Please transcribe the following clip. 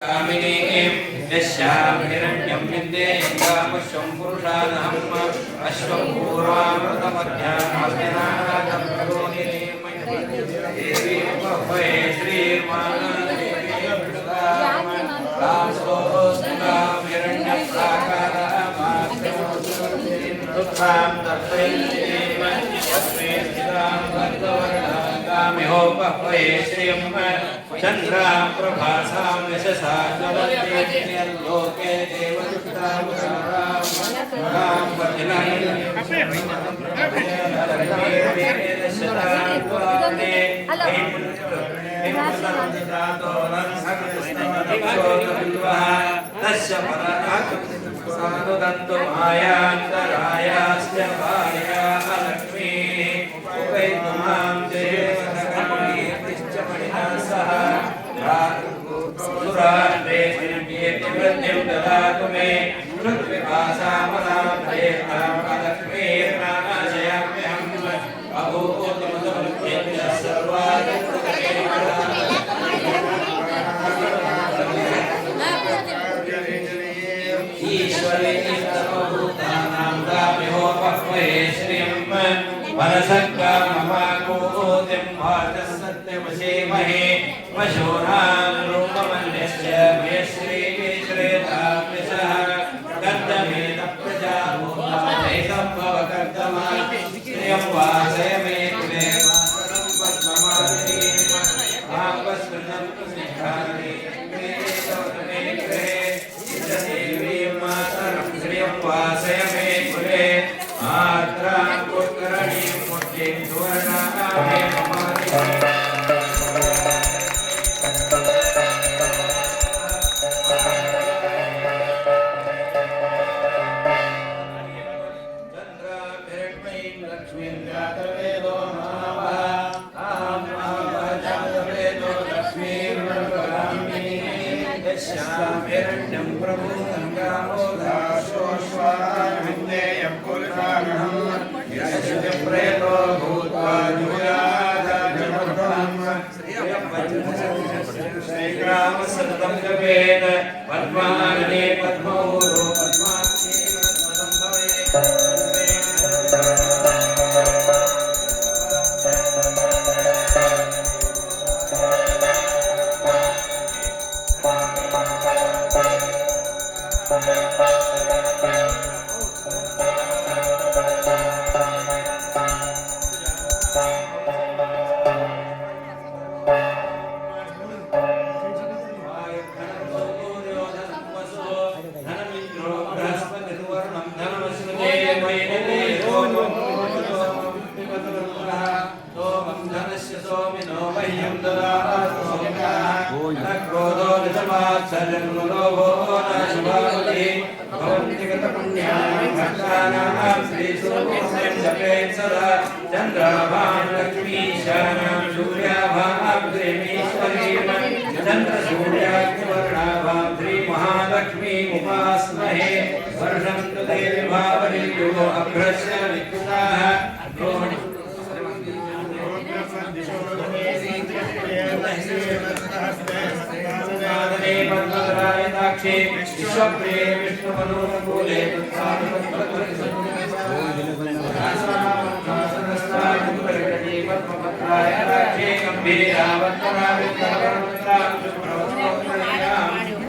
यस्यां हिरण्यं विद्येयं पुरुषानहम् अश्वं पूर्वामृतमध्यात्मनादेवी उपभये श्रीर्मानस्तां हिरण्यप्राकारमात्मोत्तां तत्त्वैव तस्मै स्थितां भक्तवर्णाकामिहोपभये श्रियं चंद्रा प्रभासां यशसा लोके देवदुष्टामुरां वचनं तस्य परानुदन्तु मायान्तरायास्य भार्या लक्ष्मीः उपैतुमां जयेवसकर्मीर्तिश्च मणिना सह सुराष्ट्रे श्रीव्येति वृद्धिं ददातु मे कृत्विपासामनाभयेतां लक्ष्मीर्नाशयाम्यहम् अभूतमसमृद्ध्येभ्य ईश्वरे सर्वभूतानां दाम्योपह्वये श्रियं मनसक्काममाकोतिं वाचः सत्यमसेमहे वशोनां रूपमन्यस्य मयश्रीश्रेताम्यशः कर्तमेत प्रजाभूतामेतम्भवकर्तमा श्रियं वासय मे कुले मातरं पद्ममालिनीं आपस्कृतं स्निग्धानि मे गृहे देवीं मातरं श्रियं वासय मे कुले आर्द्रां पुष्करणीं पुष्टिं सुवर्णां मे ममालिनीं हिरण्यं प्रभूतं गामोदाशोश्वामिन्देयं पुरुषानहम् यशः प्रेतो भूत्वा जुयादाजमर्दम् श्रीग्रामसततं जपेत पद्मानने पद्मोरो पद्माक्षी चंद्राभां लक्ष्मीशानां सूर्याभां श्रीमीश्वरीं चंद्रसूर्याग्निवर्णाभां श्रीमहालक्ष्मीमुपास्महे वर्षं तु देवी भावनियो अभ्रस्य विद्युताः पद्मरायताक्षे विश्वप्रिये विष्णुमनोनुकूले पद्मपत्राय राक्षे गम्भीरावर्तनावित्तवर्णत्रां सुप्रवस्मोत्तरीयाम्